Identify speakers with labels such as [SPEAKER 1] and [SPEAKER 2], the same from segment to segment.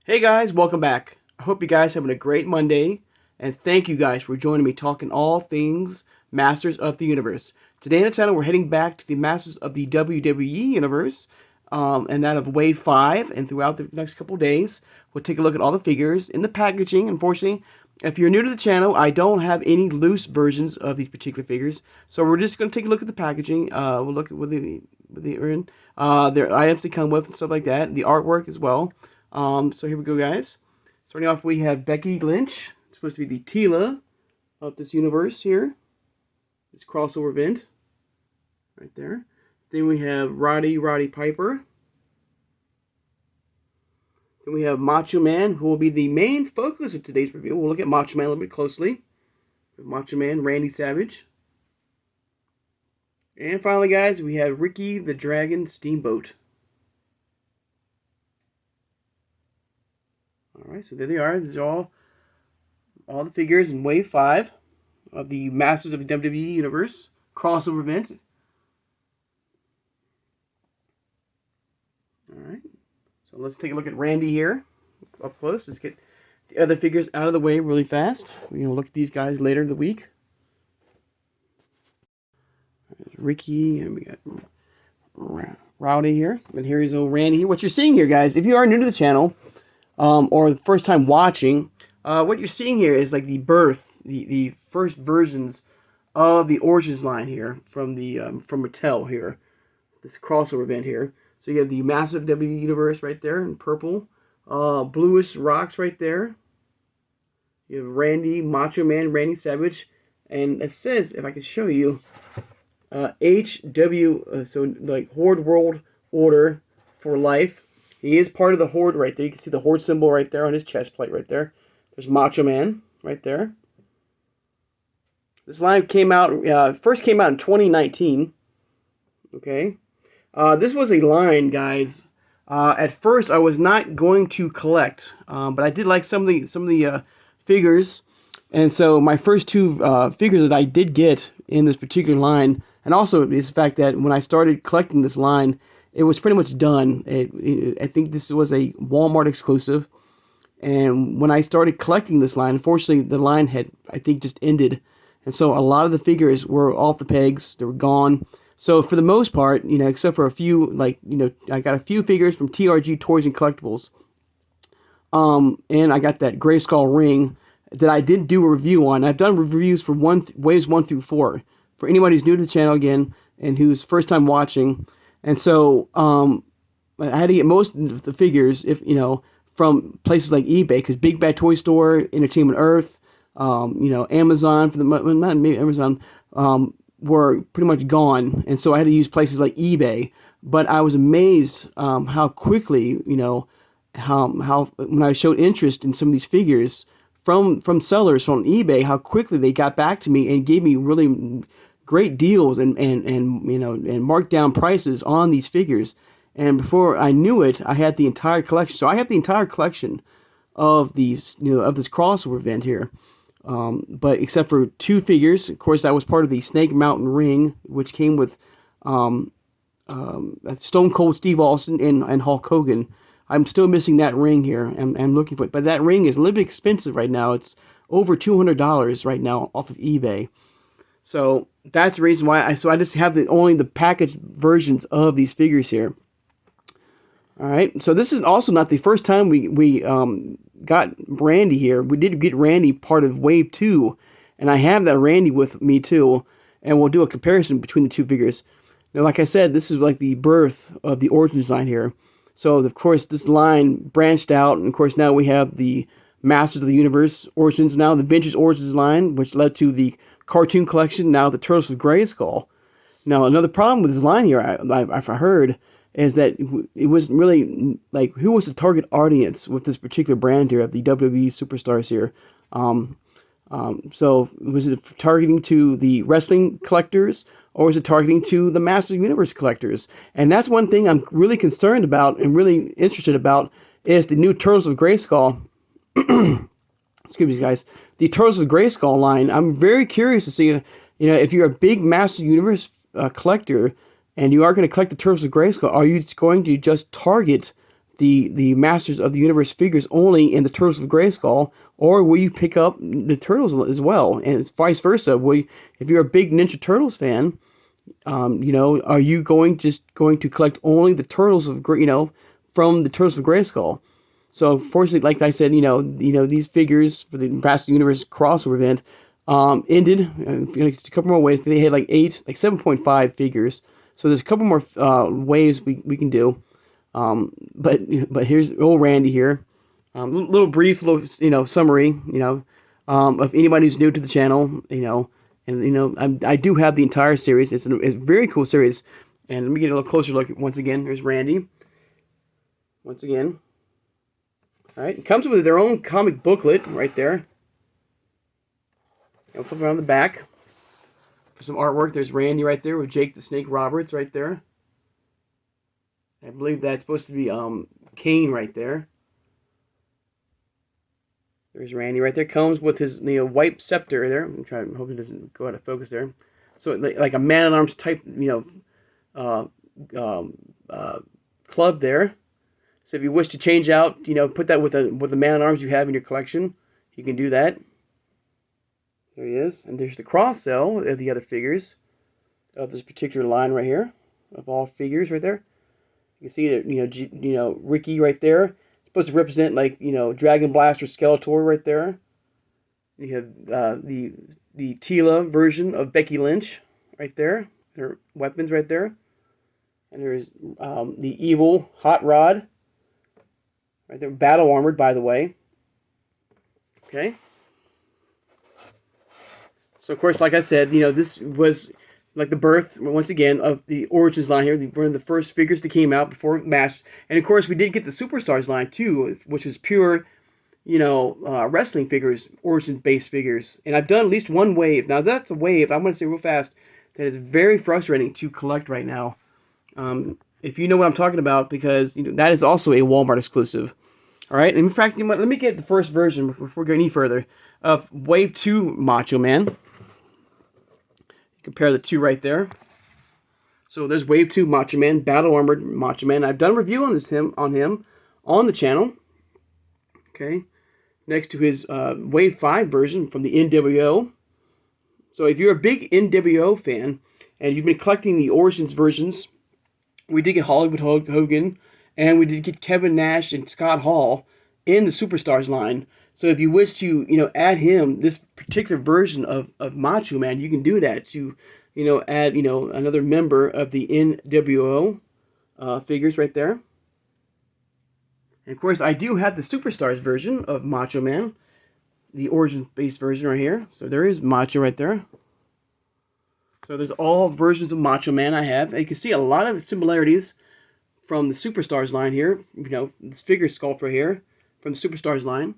[SPEAKER 1] Hey guys, welcome back. I hope you guys having a great Monday, and thank you guys for joining me talking all things Masters of the Universe. Today on the channel, we're heading back to the Masters of the WWE Universe, and that of Wave 5, and throughout the next couple days, we'll take a look at all the figures in the packaging. Unfortunately, if you're new to the channel, I don't have any loose versions of these particular figures, so we're just going to take a look at the packaging. We'll look at what they're in, their items they come with, and stuff like that, the artwork as well. So here we go, guys. Starting off, we have Becky Lynch. It's supposed to be the Tila of this universe here. This crossover event. Right there. Then we have Roddy Piper. Then we have Macho Man, who will be the main focus of today's review. We'll look at Macho Man a little bit closely. Macho Man, Randy Savage. And finally, guys, we have Ricky the Dragon Steamboat. Alright, so there they are. These are all the figures in Wave 5 of the Masters of the WWE Universe crossover event. Alright, so let's take a look at Randy here up close. Let's get the other figures out of the way really fast. We're going to look at these guys later in the week. There's Ricky, and we got Rowdy here. And here is old Randy here. What you're seeing here, guys, if you are new to the channel, or the first time watching, what you're seeing here is like the first versions of the Origins line here from Mattel here, this crossover event here. So you have the massive WWE Universe right there in purple, bluish rocks right there. You have Randy, Macho Man, Randy Savage, and it says, if I can show you, HW, so like Horde World Order for life. He is part of the Horde right there. You can see the Horde symbol right there on his chest plate right there. There's Macho Man right there. This line came out, first came out in 2019. Okay. This was a line, guys. At first, I was not going to collect, but I did like some of the figures. And so my first two figures that I did get in this particular line, and also is the fact that when I started collecting this line, it was pretty much done. I think this was a Walmart exclusive. And when I started collecting this line, unfortunately, the line had, I think, just ended. And so a lot of the figures were off the pegs. They were gone. So for the most part, you know, except for a few, like, you know, I got a few figures from TRG Toys and Collectibles. And I got that Grayskull ring that I did do a review on. I've done reviews for waves 1 through 4. For anybody who's new to the channel again and who's first time watching. And so I had to get most of the figures, if you know, from places like eBay, because Big Bad Toy Store, Entertainment Earth, you know, Amazon for the not maybe Amazon were pretty much gone, and so I had to use places like eBay. But I was amazed how quickly, you know, how when I showed interest in some of these figures from sellers from eBay, how quickly they got back to me and gave me really great deals and you know, and marked down prices on these figures. And before I knew it, I had the entire collection. So I have the entire collection of these, you know, of this crossover event here. But except for two figures, of course, that was part of the Snake Mountain ring, which came with Stone Cold Steve Austin and Hulk Hogan. I'm still missing that ring here. I'm looking for it, but that ring is a little bit expensive right now. It's over $200 right now off of eBay. So that's the reason why I just have only the packaged versions of these figures here. All right. So this is also not the first time we got Randy here. We did get Randy part of Wave 2, and I have that Randy with me too, and we'll do a comparison between the two figures. Now, like I said, this is like the birth of the Origins line here. So of course this line branched out, and of course now we have the Masters of the Universe Origins, now the Vintage Origins line, which led to the cartoon collection, now the Turtles of Grayskull. Now, another problem with this line here, I've heard, is that it wasn't really, like, who was the target audience with this particular brand here of the WWE superstars here? So, was it targeting to the wrestling collectors, or was it targeting to the Masters of the Universe collectors? And that's one thing I'm really concerned about and really interested about, is the new Turtles of Grayskull. Excuse me, guys. The Turtles of Grayskull line. I'm very curious to see, you know, if you're a big Masters of the Universe collector, and you are going to collect the Turtles of Grayskull, are you going to just target the Masters of the Universe figures only in the Turtles of Grayskull, or will you pick up the Turtles as well? And it's vice versa. If you're a big Ninja Turtles fan, are you going to collect only the Turtles of from the Turtles of Grayskull? So, fortunately, like I said, these figures for the Masters of the Universe crossover event ended. Just a couple more ways. They had like 7.5 figures. So there's a couple more ways we can do. But here's old Randy here. Little brief summary, of anybody who's new to the channel, and I do have the entire series. It's a very cool series. And let me get a little closer look once again. There's Randy. Once again. All right, it comes with their own comic booklet right there. I'll flip around the back for some artwork. There's Randy right there with Jake the Snake Roberts right there. I believe that's supposed to be Kane right there. There's Randy right there. Comes with his white scepter there. I'm trying. Hope it doesn't go out of focus there. So like a man-at-arms type club there. So if you wish to change out, put that with the man-at-arms you have in your collection, you can do that. There he is. And there's the cross-sell of the other figures of this particular line right here, of all figures right there. You can see that, Ricky right there. It's supposed to represent, like, Dragon Blast or Skeletor right there. You have the Tila version of Becky Lynch right there. Their weapons right there. And there's the evil Hot Rod right there. Battle armored, by the way. Okay. So, of course, like I said, this was like the birth, once again, of the Origins line here. One of the first figures that came out before Masters. And, of course, we did get the Superstars line, too, which was pure, wrestling figures, Origins-based figures. And I've done at least one wave. Now, that's a wave, I'm going to say real fast, that is very frustrating to collect right now. If you know what I'm talking about, because that is also a Walmart exclusive. All right? And in fact, let me get the first version before we go any further of Wave 2 Macho Man. Compare the two right there. So there's Wave 2 Macho Man, Battle Armored Macho Man. I've done a review on him on the channel. Okay. Next to his Wave 5 version from the NWO. So if you're a big NWO fan and you've been collecting the Origins versions, we did get Hollywood Hogan and we did get Kevin Nash and Scott Hall in the Superstars line. So if you wish to, add him, this particular version of Macho Man, you can do that to, add, another member of the NWO figures right there. And of course, I do have the Superstars version of Macho Man, the Origins-based version right here. So there is Macho right there. So there's all versions of Macho Man I have. And you can see a lot of similarities from the Superstars line here. This figure sculpt right here from the Superstars line.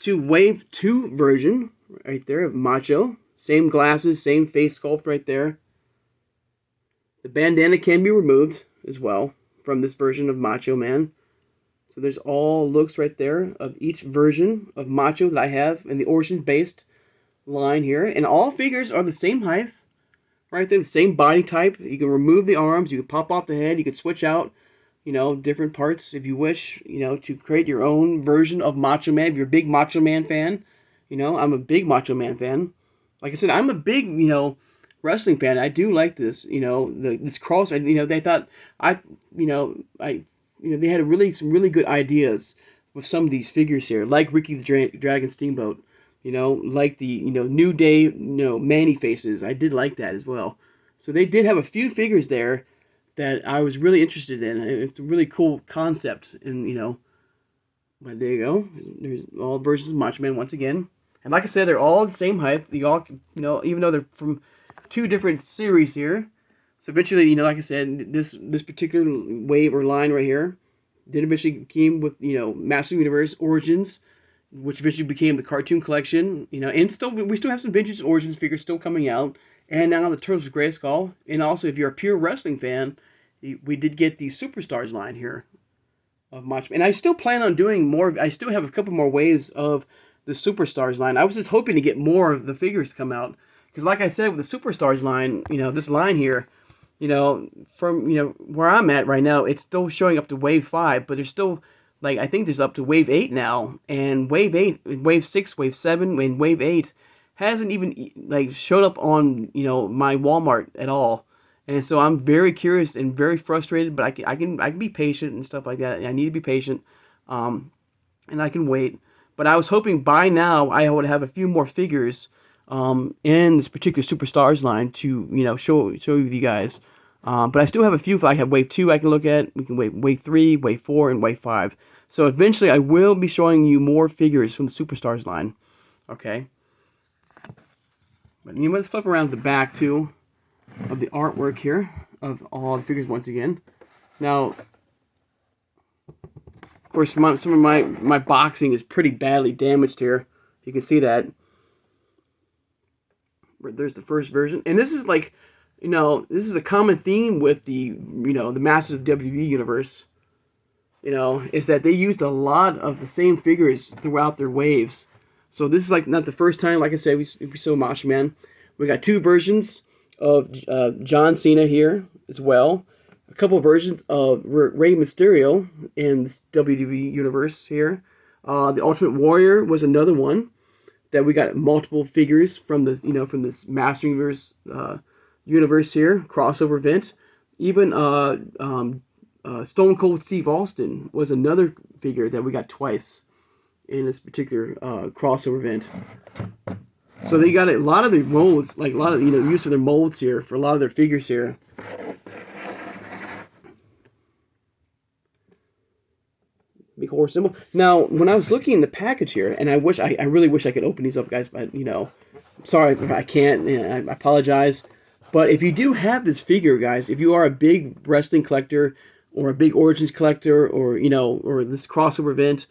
[SPEAKER 1] To Wave 2 version right there of Macho. Same glasses, same face sculpt right there. The bandana can be removed as well from this version of Macho Man. So there's all looks right there of each version of Macho that I have in the Origins-based line here. And all figures are the same height. Right there, the same body type. You can remove the arms, you can pop off the head, you can switch out different parts if you wish, to create your own version of Macho Man. If you're a big Macho Man fan, I'm a big Macho Man fan. Like I said, I'm a big, wrestling fan. I do like this, this cross. They thought they had some really good ideas with some of these figures here, like Ricky the Dragon Steamboat, like the, New Day, Manny faces. I did like that as well. So they did have a few figures there that I was really interested in. It's a really cool concept, and but there you go. There's all versions of Macho Man once again, and like I said, they're all the same height. They all, even though they're from two different series here. So eventually, like I said, this particular wave or line right here, then eventually came with Master Universe Origins, which eventually became the cartoon collection. And we still have some vintage Origins figures still coming out. And now the Turtles of Grayskull. And also, if you're a pure wrestling fan, we did get the Superstars line here of Macho. And I still plan on doing more. I still have a couple more waves of the Superstars line. I was just hoping to get more of the figures to come out. Because like I said, with the Superstars line, this line here, you know, from, you know, where I'm at right now, it's still showing up to wave 5, but there's still, like, I think there's up to wave 8 now, and wave 8, wave 6, wave 7, and wave 8 hasn't even, like, showed up on, you know, my Walmart at all. And so I'm very curious and very frustrated, but I can be patient and stuff like that. I need to be patient, um, and I can wait. But I was hoping by now I would have a few more figures in this particular Superstars line to, you know, show you guys. But I still have a few. I have wave 2 I can look at. We can wave 3, wave 4, and wave 5. So eventually I will be showing you more figures from the Superstars line. Okay. But you know, let's flip around to the back too of the artwork here of all the figures once again. Now, of course, some of my boxing is pretty badly damaged here. You can see that. There's the first version, and this is like, you know, this is a common theme with the, you know, the massive WWE universe. You know, is that they used a lot of the same figures throughout their waves. So this is like not the first time. Like I said, we saw Macho Man. We got 2 versions of John Cena here as well. A couple of versions of Rey Mysterio in the WWE universe here. The Ultimate Warrior was another one that we got multiple figures from the, you know, from this Master universe here, crossover event. Even Stone Cold Steve Austin was another figure that we got twice in this particular crossover event. So they got a lot of their molds, like a lot of, you know, use of their molds here for a lot of their figures here. Big horse symbol. Now, when I was looking in the package here, and I really wish I could open these up, guys, but, you know, sorry if I can't, and I apologize. But if you do have this figure, guys, if you are a big wrestling collector or a big Origins collector, or, you know, or this crossover event,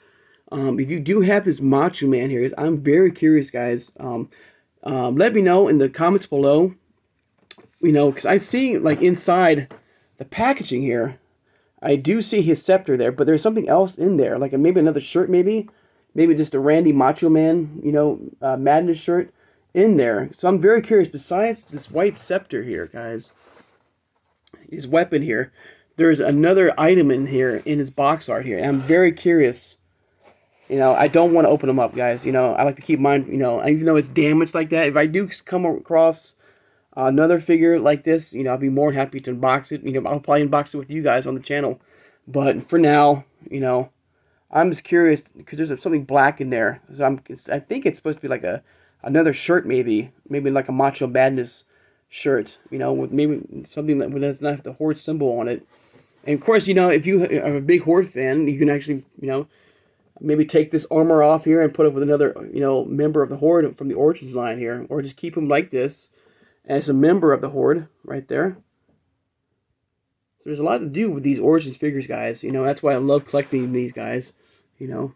[SPEAKER 1] if you do have this Macho Man here, I'm very curious, guys. Let me know in the comments below, you know, because I see, like, inside the packaging here, I do see his scepter there, but there's something else in there, like maybe another shirt, maybe just a Randy Macho Man, you know, Madness shirt in there. So I'm very curious. Besides this white scepter here, guys, his weapon here, there's another item in here in his box art here, and I'm very curious. You know, I don't want to open them up, guys. You know, I like to keep mine, you know, even though it's damaged like that, if I do come across another figure like this, you know, I'll be more than happy to unbox it. You know, I'll probably unbox it with you guys on the channel. But for now, you know, I'm just curious because there's something black in there. So I think it's supposed to be like another shirt, maybe like a Macho Madness shirt. You know, with maybe something that does not have the HORDE symbol on it. And of course, you know, if you are a big HORDE fan, you can actually, you know, maybe take this armor off here and put it with another, you know, member of the HORDE from the Origins line here, or just keep him like this as a member of the HORDE right there. So there's a lot to do with these Origins figures, guys. You know, that's why I love collecting these guys, you know.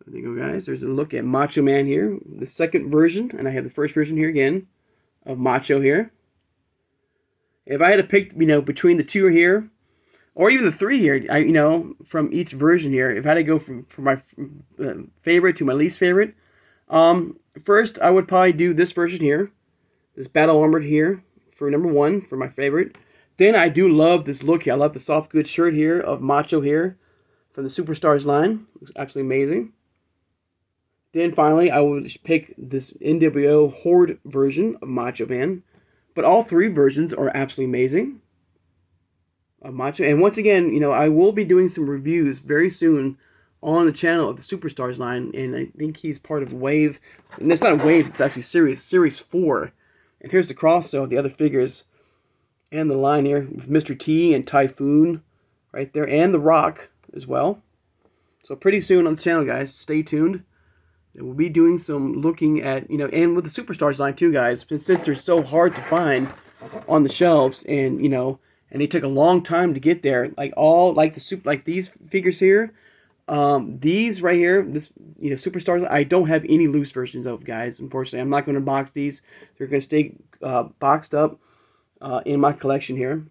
[SPEAKER 1] There you go, guys. There's a look at Macho Man here, the second version, and I have the first version here again of Macho here. If I had to pick, you know, between the 2 here, or even the 3 here, you know, from each version here, if I had to go from my favorite to my least favorite, first I would probably do this version here, this Battle Armored here, for number 1, for my favorite. Then I do love this look here. I love the soft goods shirt here of Macho here from the Superstars line. Looks absolutely amazing. Then finally, I would pick this NWO HORDE version of Macho Man. But all 3 versions are absolutely amazing of Macho. And once again, you know, I will be doing some reviews very soon on the channel of the Superstars line. And I think he's part of Wave. And it's not a Wave, it's actually Series 4. And here's the cross, so the other figures. And the line here with Mr. T and Typhoon right there. And The Rock as well. So pretty soon on the channel, guys. Stay tuned. And we'll be doing some looking at, you know, and with the Superstars line too, guys, since they're so hard to find on the shelves, and, you know, and they took a long time to get there, like these figures here, these right here, this, you know, Superstars, I don't have any loose versions of, guys, unfortunately. I'm not going to box these. They're going to stay boxed up in my collection here.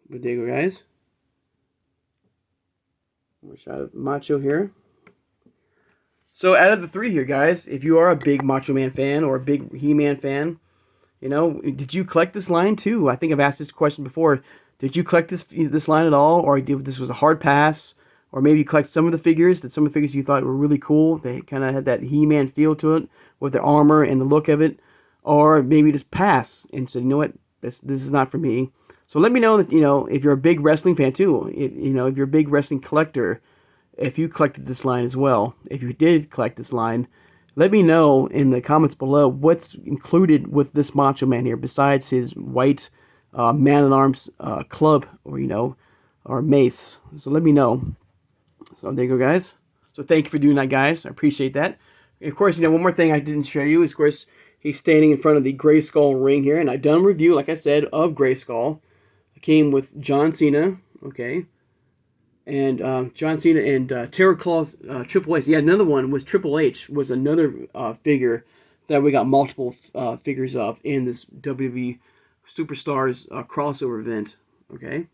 [SPEAKER 1] But there you go, guys. More shot of Macho here. So out of the three here, guys, if you are a big Macho Man fan or a big He-Man fan, did you collect this line too? I think I've asked this question before. Did you collect this line at all, or this was a hard pass, or maybe you collect some of the figures you thought were really cool? They kind of had that He-Man feel to it with their armor and the look of it, or maybe just pass and said, you know what, this is not for me. So let me know that if you're a big wrestling fan too, if you're a big wrestling collector, if you collected this line as well. If you did collect this line, let me know in the comments below what's included with this Macho Man here besides his white man-at-arms club or mace. So let me know. So there you go, guys. So thank you for doing that, guys. I appreciate that. And of course, one more thing I didn't show you is, of course, he's standing in front of the Gray Skull ring here, and I've done a review, like I said, of Gray Skull. It came with John Cena, okay, and John Cena and Terror Claws, Triple H. Yeah, another one was Triple H, was another figure that we got multiple figures of in this WWE Superstars crossover event. Okay.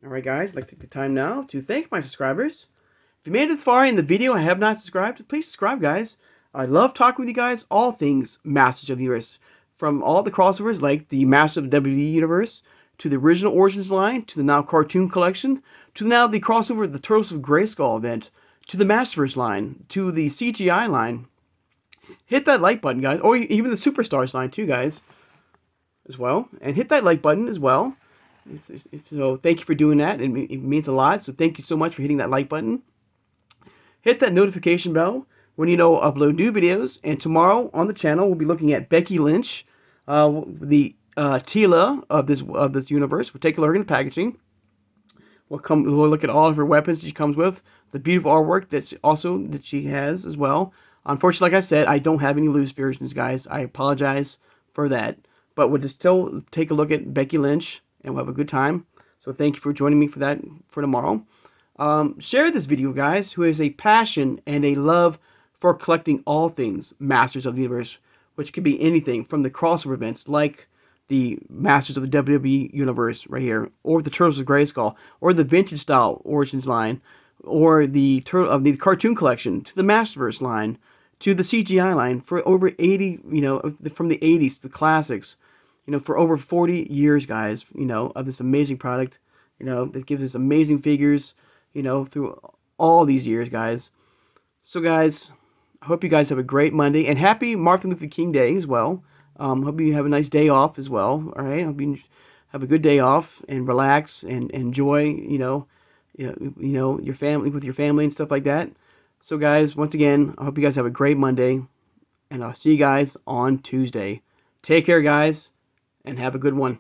[SPEAKER 1] All right, guys. I'd like to take the time now to thank my subscribers. If you made it this far in the video and have not subscribed, please subscribe, guys. I love talking with you guys, all things Masters of the Universe, from all the crossovers like the Masters of the WWE Universe, to the original Origins line, to the now cartoon collection, to now the crossover the Turtles of Grayskull event, to the Masterverse line, to the CGI line. Hit that like button, guys, or even the Superstars line too, guys, as well. And hit that like button as well. So thank you for doing that. It means a lot. So thank you so much for hitting that like button. Hit that notification bell when upload new videos. And tomorrow on the channel, we'll be looking at Becky Lynch, the Tila of this universe. We'll take a look at the packaging. We'll look at all of her weapons she comes with, the beautiful artwork that she has as well. Unfortunately, like I said, I don't have any loose versions, guys. I apologize for that. But we'll just still take a look at Becky Lynch, and we'll have a good time. So thank you for joining me for that for tomorrow. Share this video, guys, who has a passion and a love for collecting all things Masters of the Universe, which could be anything from the crossover events like the Masters of the WWE Universe right here, or the Turtles of Grayskull, or the vintage style Origins line, or the cartoon collection, to the Masterverse line, to the CGI line for over 80, from the 80s to the classics, for over 40 years, guys, of this amazing product, that gives us amazing figures, through all these years, guys. So, guys, I hope you guys have a great Monday, and happy Martin Luther King Day as well. Hope you have a nice day off as well. All right, hope you have a good day off and relax and enjoy, your family with your family and stuff like that. So, guys, once again, I hope you guys have a great Monday, and I'll see you guys on Tuesday. Take care, guys, and have a good one.